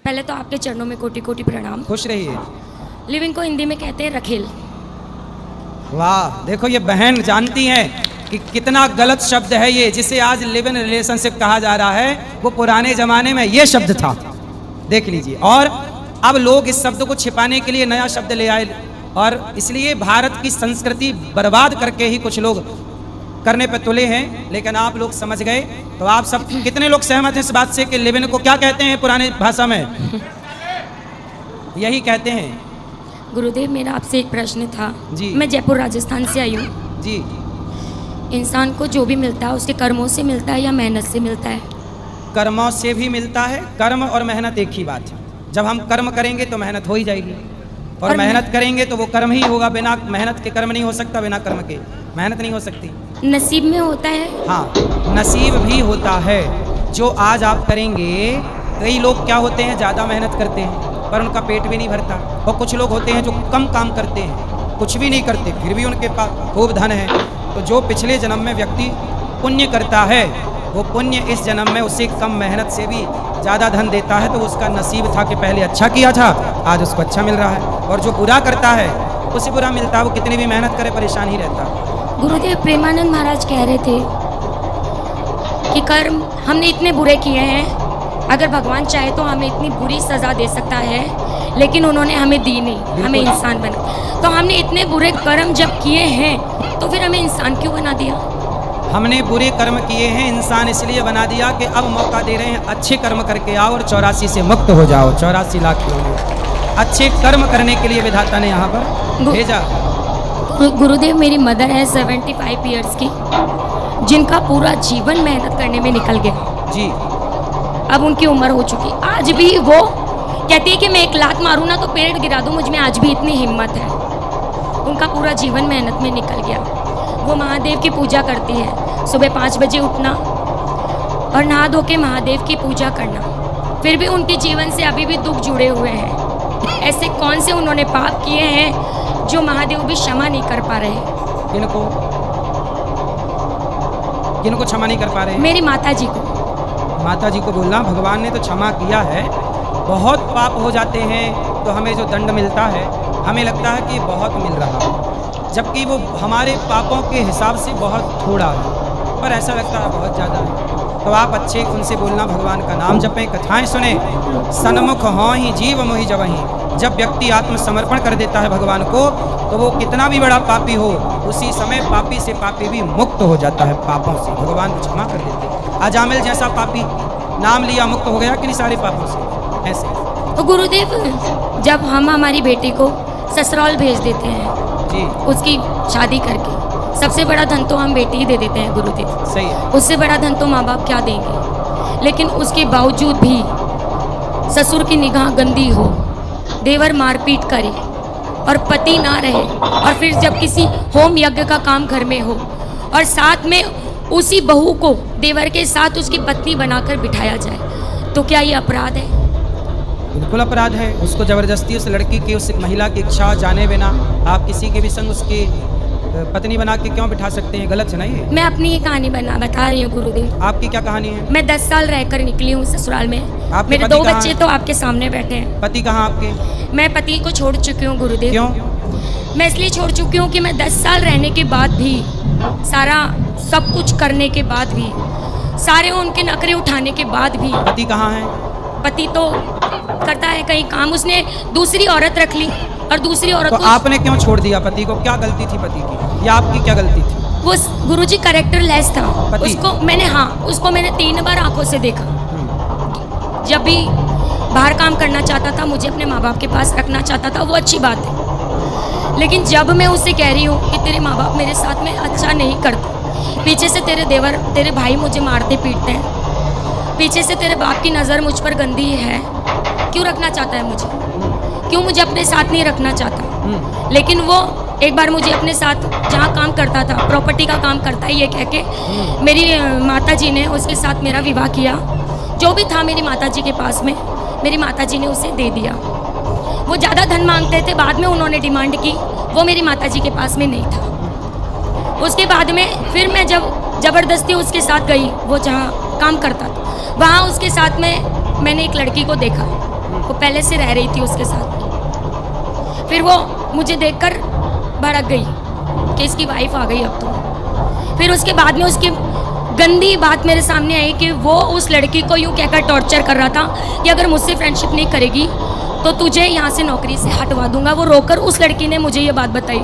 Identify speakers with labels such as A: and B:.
A: पहले तो आपके चरणों में कोटि कोटि प्रणाम।
B: खुश रहिए।
A: लिविंग को हिंदी में कहते हैं रखेल।
B: वाह, देखो ये बहन जानती हैं कि कितना गलत शब्द है ये, जिसे आज लिव इन रिलेशनशिप कहा जा रहा है, वो पुराने जमाने में ये शब्द था। देख लीजिए, और अब लोग इस शब्द को छिपाने के लिए नया शब्द ले आए, और इसलिए भारत की संस्कृति बर्बाद करके ही कुछ लोग करने पे तुले हैं। लेकिन आप लोग समझ गए, तो आप सब कितने लोग सहमत हैं इस बात से कि लिव इन को क्या कहते हैं पुराने भाषा में? यही कहते हैं।
A: गुरुदेव, मेरा आपसे एक प्रश्न था
B: जी।
A: मैं जयपुर राजस्थान से आई हूँ।
B: जी,
A: इंसान को जो भी मिलता है उसके कर्मों से मिलता है या मेहनत से मिलता है?
B: कर्मों से भी मिलता है। कर्म और मेहनत एक ही बात है। जब हम कर्म करेंगे तो मेहनत हो ही जाएगी, और मेहनत करेंगे तो वो कर्म ही होगा। बिना मेहनत के कर्म नहीं हो सकता, बिना कर्म के मेहनत नहीं हो सकती।
A: नसीब में होता है?
B: हाँ, नसीब भी होता है। जो आज आप करेंगे, कई लोग क्या होते हैं, ज़्यादा मेहनत करते हैं पर उनका पेट भी नहीं भरता, और कुछ लोग होते हैं जो कम काम करते हैं, कुछ भी नहीं करते, फिर भी उनके पास खूब धन है। तो जो पिछले जन्म में व्यक्ति पुण्य करता है, वो पुण्य इस जन्म में उसे कम मेहनत से भी ज़्यादा धन देता है। तो उसका नसीब था कि पहले अच्छा किया था, आज उसको अच्छा मिल रहा है। और जो बुरा करता है उसे बुरा मिलता है, वो कितनी भी मेहनत करे परेशान ही रहता है।
A: गुरुदेव, प्रेमानंद महाराज कह रहे थे कि कर्म हमने इतने बुरे किए हैं, अगर भगवान चाहे तो हमें इतनी बुरी सज़ा दे सकता है, लेकिन उन्होंने हमें दी नहीं, हमें इंसान बना। तो हमने इतने बुरे कर्म जब किए हैं तो फिर हमें इंसान क्यों बना दिया?
B: हमने बुरे कर्म किए हैं, इंसान इसलिए बना दिया कि अब मौका दे रहे हैं अच्छे कर्म करके आओ और 84 से मुक्त हो जाओ। 84 लाख किलोमीटर अच्छे कर्म करने के लिए विधाता ने यहाँ पर भेजा।
A: गुरुदेव, मेरी मदर है 75 ईयर्स की, जिनका पूरा जीवन मेहनत करने में निकल गया
B: जी।
A: अब उनकी उम्र हो चुकी, आज भी वो कहती है कि मैं एक लात मारूं ना तो पेड़ गिरा दूं, मुझ में आज भी इतनी हिम्मत है। उनका पूरा जीवन मेहनत में निकल गया। वो महादेव की पूजा करती है, सुबह 5 बजे उठना और नहा धो के महादेव की पूजा करना। फिर भी उनके जीवन से अभी भी दुख जुड़े हुए हैं। ऐसे कौन से उन्होंने पाप किए हैं जो महादेव भी क्षमा नहीं कर पा रहे?
B: किनको किनको क्षमा नहीं कर पा रहे?
A: मेरी माता जी को।
B: माता जी को बोलना, भगवान ने तो क्षमा किया है। बहुत पाप हो जाते हैं तो हमें जो दंड मिलता है, हमें लगता है कि बहुत मिल रहा है, जबकि वो हमारे पापों के हिसाब से बहुत थोड़ा है, पर ऐसा लगता है बहुत ज़्यादा है। तो आप अच्छे उनसे बोलना, भगवान का नाम जपें, कथाएं सुने, सन्मुख हों ही जीव मोहि जबहि। जब व्यक्ति आत्मसमर्पण कर देता है भगवान को, तो वो कितना भी बड़ा पापी हो, उसी समय पापी से पापी भी मुक्त हो जाता है। पापों से भगवान क्षमा कर देते हैं। अजामिल जैसा पापी नाम लिया, मुक्त हो गया कि नहीं सारे पापों से? ऐसे।
A: तो गुरुदेव, जब हम हमारी बेटी को ससुराल भेज देते हैं
B: जी,
A: उसकी शादी करके, सबसे बड़ा धन तो हम बेटी ही दे देते हैं गुरुदेव।
B: सही है।
A: उससे बड़ा धन तो माँ बाप क्या देंगे? लेकिन उसके बावजूद भी ससुर की निगाह गंदी हो, देवर मारपीट करे और पति ना रहे, और फिर जब किसी होम यज्ञ का काम घर में हो और साथ में उसी बहू को देवर के साथ उसकी पत्नी बनाकर बिठाया जाए, तो क्या ये अपराध है?
B: बिल्कुल अपराध है। उसको ज़बरदस्ती उस लड़की की, उस महिला की इच्छा जाने बिना आप किसी के भी संग उसकी पत्नी बना के क्यों बिठा सकते हैं? गलत है ना ये?
A: मैं अपनी ही कहानी बता रही हूँ गुरुदेव।
B: आपकी क्या कहानी है?
A: मैं 10 साल रहकर निकली हूँ ससुराल में।
B: आपके
A: मेरे
B: पति
A: 2
B: कहाँ
A: बच्चे
B: हैं?
A: तो आपके सामने बैठे हैं।
B: पति कहाँ आपके?
A: मैं पति को छोड़ चुकी हूँ गुरुदेव।
B: क्यों?
A: मैं इसलिए छोड़ चुकी हूँ कि मैं 10 साल रहने के बाद भी, सारा सब कुछ करने के बाद भी, सारे उनके नखरे उठाने के बाद भी,
B: पति कहाँ है?
A: पति तो करता है कहीं काम, उसने दूसरी औरत रख ली और दूसरी औरत
B: तो
A: को।
B: आपने क्यों छोड़ दिया पति को? क्या गलती थी पति की, या आपकी क्या गलती थी?
A: वो गुरुजी कैरेक्टर लेस था।
B: पति?
A: उसको मैंने 3 बार आंखों से देखा। जब भी बाहर काम करना चाहता था, मुझे अपने माँ बाप के पास रखना चाहता था, वो अच्छी बात है। लेकिन जब मैं उससे कह रही हूँ कि तेरे माँ बाप मेरे साथ में अच्छा नहीं करते, पीछे से तेरे देवर, तेरे भाई मुझे मारते पीटते हैं, पीछे से तेरे बाप की नज़र मुझ पर गंदी है, क्यों रखना चाहता है मुझे? क्यों मुझे अपने साथ नहीं रखना चाहता? लेकिन वो एक बार मुझे अपने साथ, जहाँ काम करता था, प्रॉपर्टी का काम करता है ये कह के, मेरी माता जी ने उसके साथ मेरा विवाह किया। जो भी था मेरी माता जी के पास में, मेरी माता जी ने उसे दे दिया। वो ज़्यादा धन मांगते थे, बाद में उन्होंने डिमांड की, वो मेरी माता जी के पास में नहीं था। उसके बाद में फिर मैं जब ज़बरदस्ती उसके साथ गई, वो जहाँ काम करता था, वहाँ उसके साथ में मैंने एक लड़की को देखा। वो पहले से रह रही थी उसके साथ। फिर वो मुझे देखकर भड़क गई कि इसकी वाइफ आ गई अब तो। फिर उसके बाद में उसकी गंदी बात मेरे सामने आई कि वो उस लड़की को यूँ कहकर टॉर्चर कर रहा था कि अगर मुझसे फ्रेंडशिप नहीं करेगी तो तुझे यहाँ से नौकरी से हटवा दूंगा। वो रोकर उस लड़की ने मुझे ये बात बताई।